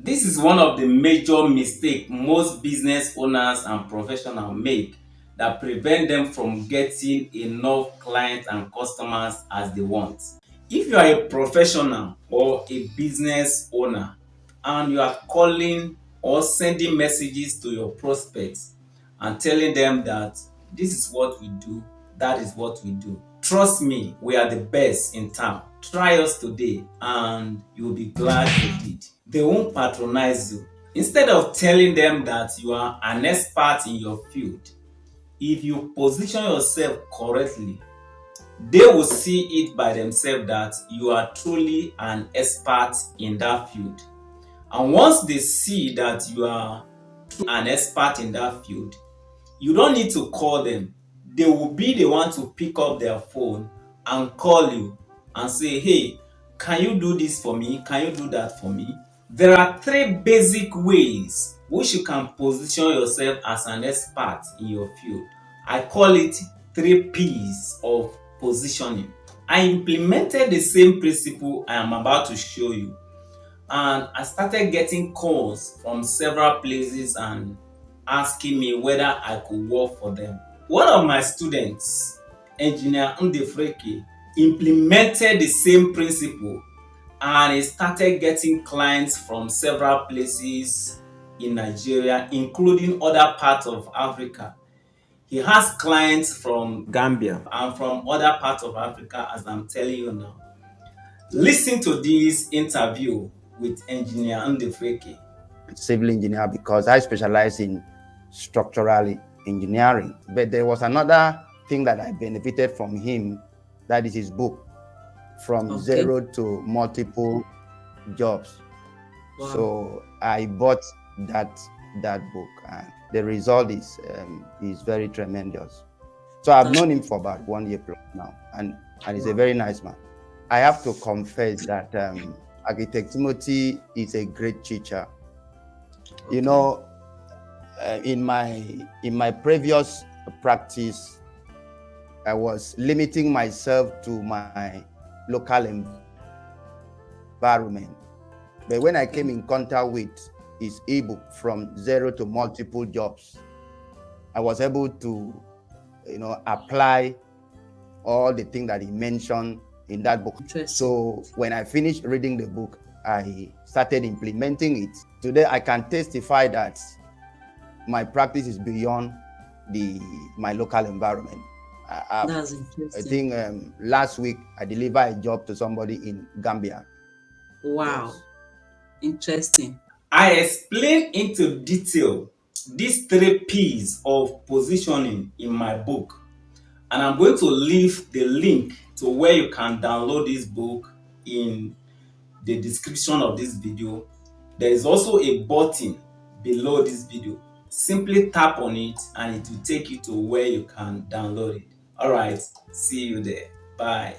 This is one of the major mistakes most business owners and professionals make that prevent them from getting enough clients and customers as they want. If you are a professional or a business owner and you are calling or sending messages to your prospects and telling them that this is what we do, that is what we do. Trust me, we are the best in town. Try us today and you'll be glad you did. They won't patronize you. Instead of telling them that you are an expert in your field, if you position yourself correctly, they will see it by themselves that you are truly an expert in that field. And once they see that you are an expert in that field, you don't need to call them. They will be the one to pick up their phone and call you and say, hey, can you do this for me? Can you do that for me? There are three basic ways which you can position yourself as an expert in your field. I call it 3 P's of positioning. I implemented the same principle I am about to show you, and I started getting calls from several places and asking me whether I could work for them. One of my students, Engineer Ndefreke, implemented the same principle and he started getting clients from several places in Nigeria, including other parts of Africa. He has clients from Gambia and from other parts of Africa, as I'm telling you now. Listen to this interview with Engineer Ndefreke. Civil engineer because I specialize in structural engineering. But there was another thing that I benefited from him, that is his book, From Zero to Multiple Jobs. Wow. So I bought that book, and the result is very tremendous. So I've known him for about 1 year plus now, and he's a very nice man. I have to confess that Architect Timothy is a great teacher. You know, in my previous practice, I was limiting myself to my local environment. But when I came in contact with his ebook, From Zero to Multiple Jobs, I was able to, apply all the things that he mentioned in that book. So when I finished reading the book, I started implementing it. Today, I can testify that my practice is beyond my local environment. That's interesting. I think last week I delivered a job to somebody in Gambia. Wow. Yes. Interesting. I explain into detail these 3 P's of positioning in my book, and I'm going to leave the link to where you can download this book in the description of this video. There is also a button below this video. Simply tap on it and it will take you to where you can download it. All right, see you there. Bye.